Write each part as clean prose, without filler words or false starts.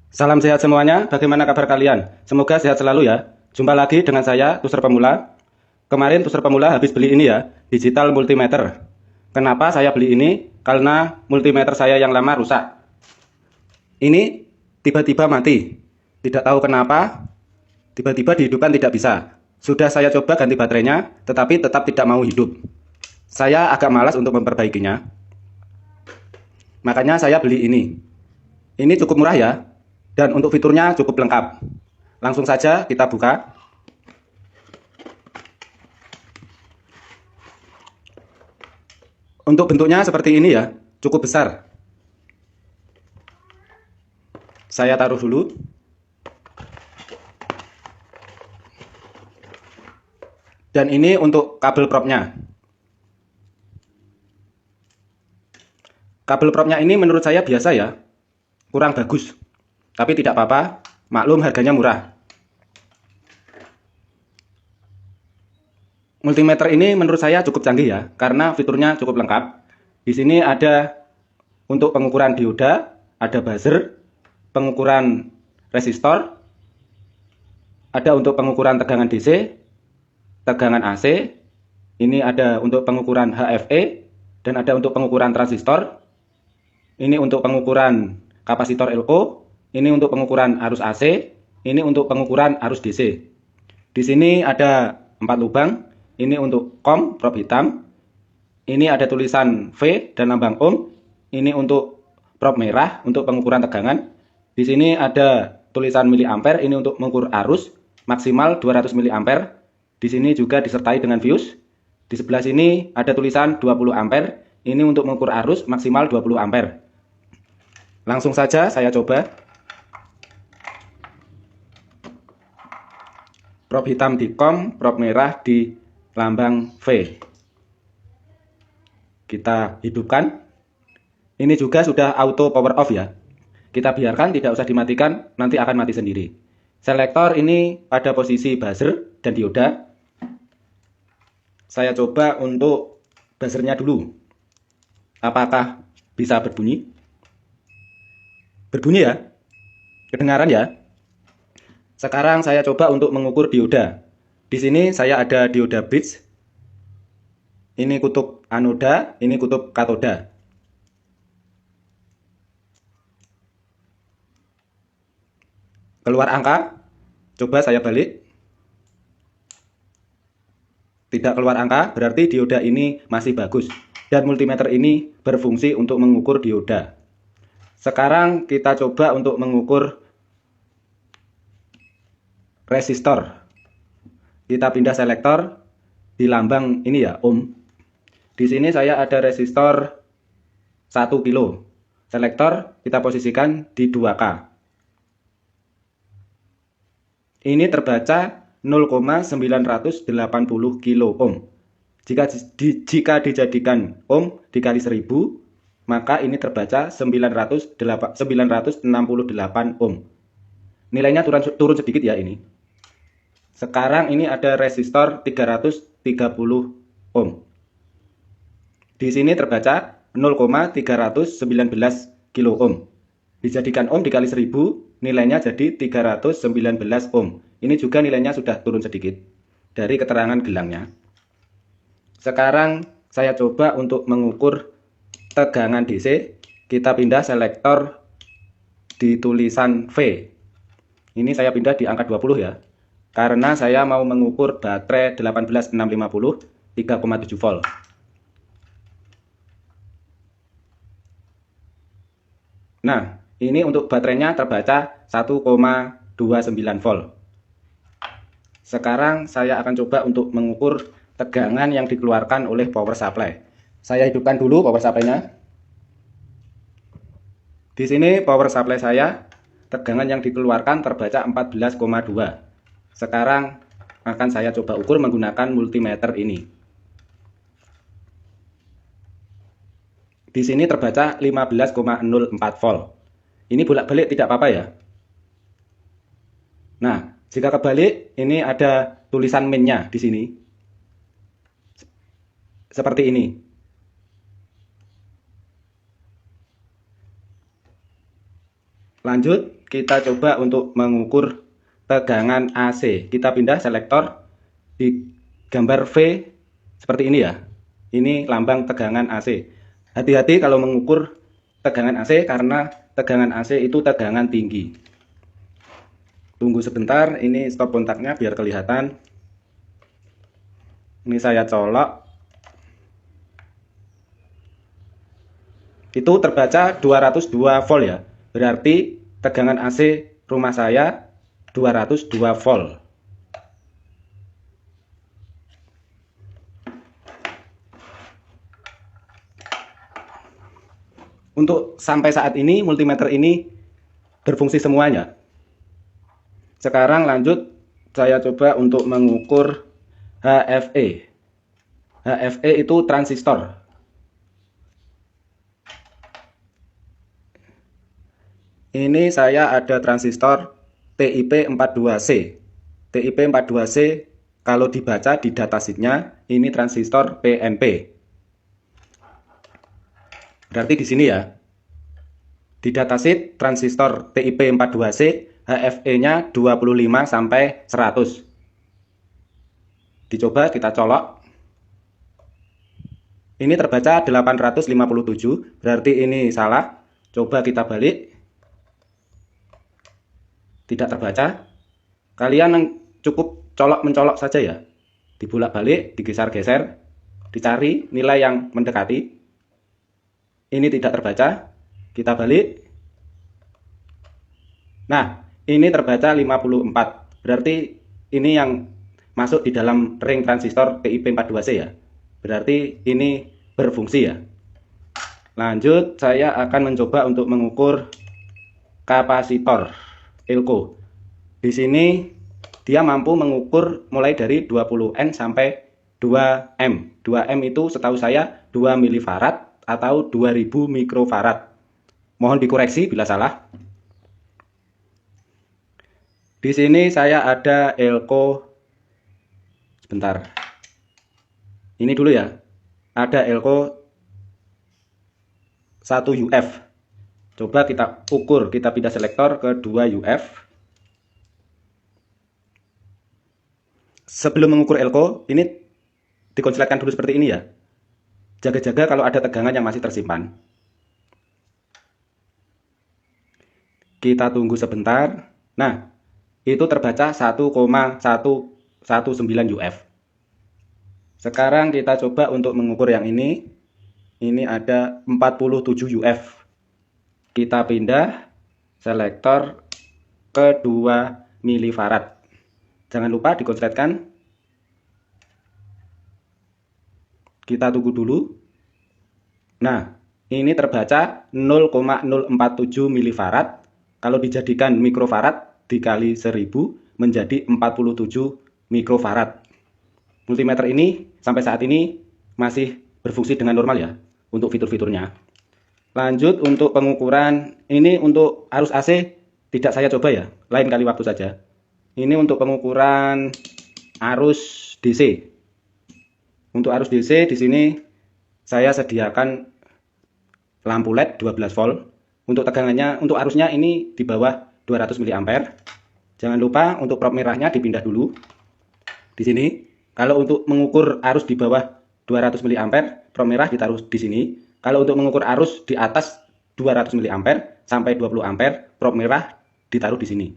Salam sehat semuanya, bagaimana kabar kalian? Semoga sehat selalu ya. Jumpa lagi dengan saya, Tuser Pemula. Kemarin Tuser Pemula habis beli ini ya, digital multimeter. Kenapa saya beli ini? Karena multimeter saya yang lama rusak. Ini tiba-tiba mati. Tidak tahu kenapa, tiba-tiba dihidupkan tidak bisa. Sudah saya coba ganti baterainya, tetapi tetap tidak mau hidup. Saya agak malas untuk memperbaikinya. Makanya saya beli ini. Ini cukup murah ya, dan untuk fiturnya cukup lengkap. Langsung saja kita buka. Untuk bentuknya seperti ini ya, cukup besar. Saya taruh dulu. Dan ini untuk kabel propnya. Kabel propnya ini menurut saya biasa ya, kurang bagus. Tapi tidak apa-apa, maklum harganya murah. Multimeter ini menurut saya cukup canggih ya, karena fiturnya cukup lengkap. Di sini ada untuk pengukuran dioda, ada buzzer, pengukuran resistor, ada untuk pengukuran tegangan DC, tegangan AC, ini ada untuk pengukuran HFE, dan ada untuk pengukuran transistor, ini untuk pengukuran kapasitor LO, ini untuk pengukuran arus AC, ini untuk pengukuran arus DC. Di sini ada 4 lubang, ini untuk COM, prob hitam, ini ada tulisan V dan lambang ohm, ini untuk prob merah untuk pengukuran tegangan. Di sini ada tulisan miliampere, ini untuk mengukur arus maksimal 200 miliampere. Di sini juga disertai dengan fuse. Di sebelah sini ada tulisan 20 ampere, ini untuk mengukur arus maksimal 20 ampere. Langsung saja saya coba. Prob hitam di COM, prob merah di lambang V. Kita hidupkan. Ini juga sudah auto power off ya. Kita biarkan, tidak usah dimatikan, nanti akan mati sendiri. Selektor ini pada posisi buzzer dan dioda. Saya coba untuk buzzernya dulu. Apakah bisa berbunyi? Berbunyi ya? Kedengaran ya? Sekarang saya coba untuk mengukur dioda. Di sini saya ada dioda bridge. Ini kutub anoda, ini kutub katoda. Keluar angka, coba saya balik. Tidak keluar angka, berarti dioda ini masih bagus. Dan multimeter ini berfungsi untuk mengukur dioda. Sekarang kita coba untuk mengukur resistor. Kita pindah selektor di lambang ini ya, ohm. Di sini saya ada resistor 1 kilo. Selektor kita posisikan di 2K. Ini terbaca 0,980 kilo ohm. Jika dijadikan ohm dikali 1000, maka ini terbaca 968 ohm. Nilainya turun sedikit ya ini. Sekarang ini ada resistor 330 ohm. Di sini terbaca 0,319 kilo ohm. Dijadikan ohm dikali 1000, nilainya jadi 319 ohm. Ini juga nilainya sudah turun sedikit dari keterangan gelangnya. Sekarang saya coba untuk mengukur tegangan DC. Kita pindah selektor di tulisan V. Ini saya pindah di angka 20 ya. Karena saya mau mengukur baterai 18650 3,7 volt. Nah, ini untuk baterainya terbaca 1,29 volt. Sekarang saya akan coba untuk mengukur tegangan yang dikeluarkan oleh power supply. Saya hidupkan dulu power supply-nya. Di sini power supply saya, tegangan yang dikeluarkan terbaca 14,2. Sekarang akan saya coba ukur menggunakan multimeter ini. Di sini terbaca 15,04 volt. Ini bolak-balik tidak apa-apa ya. Nah, jika kebalik, ini ada tulisan min-nya di sini. Seperti ini. Lanjut, kita coba untuk mengukur tegangan AC. Kita pindah selektor di gambar V seperti ini ya. Ini lambang tegangan AC. Hati-hati kalau mengukur tegangan AC karena tegangan AC itu tegangan tinggi. Tunggu sebentar, ini stop kontaknya biar kelihatan. Ini saya colok. Itu terbaca 202 volt ya. Berarti tegangan AC rumah saya 202 volt. Untuk sampai saat ini multimeter ini berfungsi semuanya. Sekarang lanjut saya coba untuk mengukur HFE. HFE itu transistor. Ini saya ada transistor TIP42C. TIP42C kalau dibaca di datasheetnya ini transistor PNP. Berarti di sini ya. Di datasheet transistor TIP42C HFE-nya 25 sampai 100. Dicoba kita colok. Ini terbaca 857, berarti ini salah. Coba kita balik. Tidak terbaca. Kalian cukup mencolok saja ya. Dibolak-balik, digeser-geser, dicari nilai yang mendekati. Ini tidak terbaca. Kita balik. Nah, ini terbaca 54. Berarti ini yang masuk di dalam ring transistor TIP42C ya. Berarti ini berfungsi ya. Lanjut, saya akan mencoba untuk mengukur kapasitor Elko. Di sini dia mampu mengukur mulai dari 20N sampai 2M. 2M itu setahu saya 2 milifarad atau 2000 mikrofarad. Mohon dikoreksi bila salah. Di sini saya ada Elko. Sebentar. Ini dulu ya. Ada Elko 1 UF. Coba kita ukur, kita pindah selektor ke 2 UF. Sebelum mengukur Elko, ini dikonsletkan dulu seperti ini ya. Jaga-jaga kalau ada tegangan yang masih tersimpan. Kita tunggu sebentar. Nah, itu terbaca 1,119 UF. Sekarang kita coba untuk mengukur yang ini. Ini ada 47 UF. Kita pindah selektor ke 2 milifarad. Jangan lupa dikonsletkan. Kita tunggu dulu. Nah, ini terbaca 0,047 milifarad. Kalau dijadikan mikrofarad dikali 1000 menjadi 47 mikrofarad. Multimeter ini sampai saat ini masih berfungsi dengan normal ya untuk fitur-fiturnya. Lanjut untuk pengukuran, ini untuk arus AC tidak saya coba ya, lain kali waktu saja. Ini untuk pengukuran arus DC. Untuk arus DC di sini saya sediakan lampu LED 12 volt. Untuk tegangannya, untuk arusnya ini di bawah 200 mA. Jangan lupa untuk prop merahnya dipindah dulu. Di sini, kalau untuk mengukur arus di bawah 200 mA, prop merah ditaruh di sini. Kalau untuk mengukur arus di atas 200 mA sampai 20 ampere, prop merah ditaruh di sini.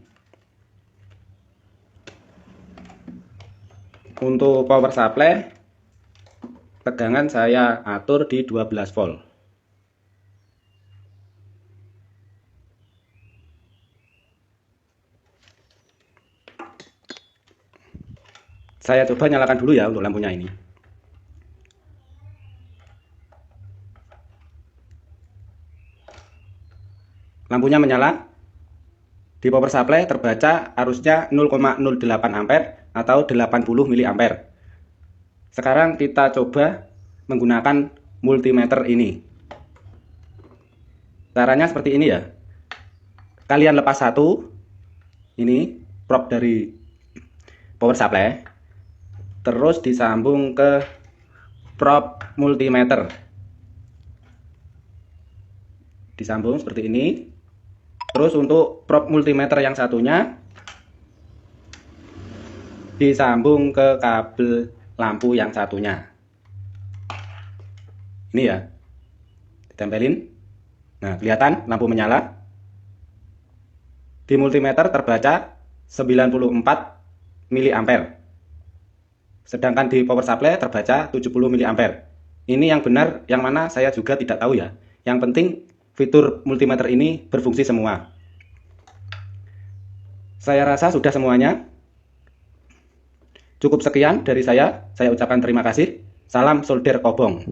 Untuk power supply, tegangan saya atur di 12 volt. Saya coba nyalakan dulu ya untuk lampunya ini. Lampunya menyala. Di power supply terbaca arusnya 0,08 ampere atau 80 mA. Sekarang kita coba menggunakan multimeter ini. Caranya seperti ini ya. Kalian lepas satu, ini prop dari power supply, terus disambung ke prop multimeter. Disambung seperti ini. Terus untuk prop multimeter yang satunya disambung ke kabel lampu yang satunya. Ini ya, ditempelin. Nah, kelihatan lampu menyala. Di multimeter terbaca 94 mA. Sedangkan di power supply terbaca 70 mA. Ini yang benar, yang mana saya juga tidak tahu ya. Yang penting fitur multimeter ini berfungsi semua. Saya rasa sudah semuanya. Cukup sekian dari saya ucapkan terima kasih. Salam solder kobong.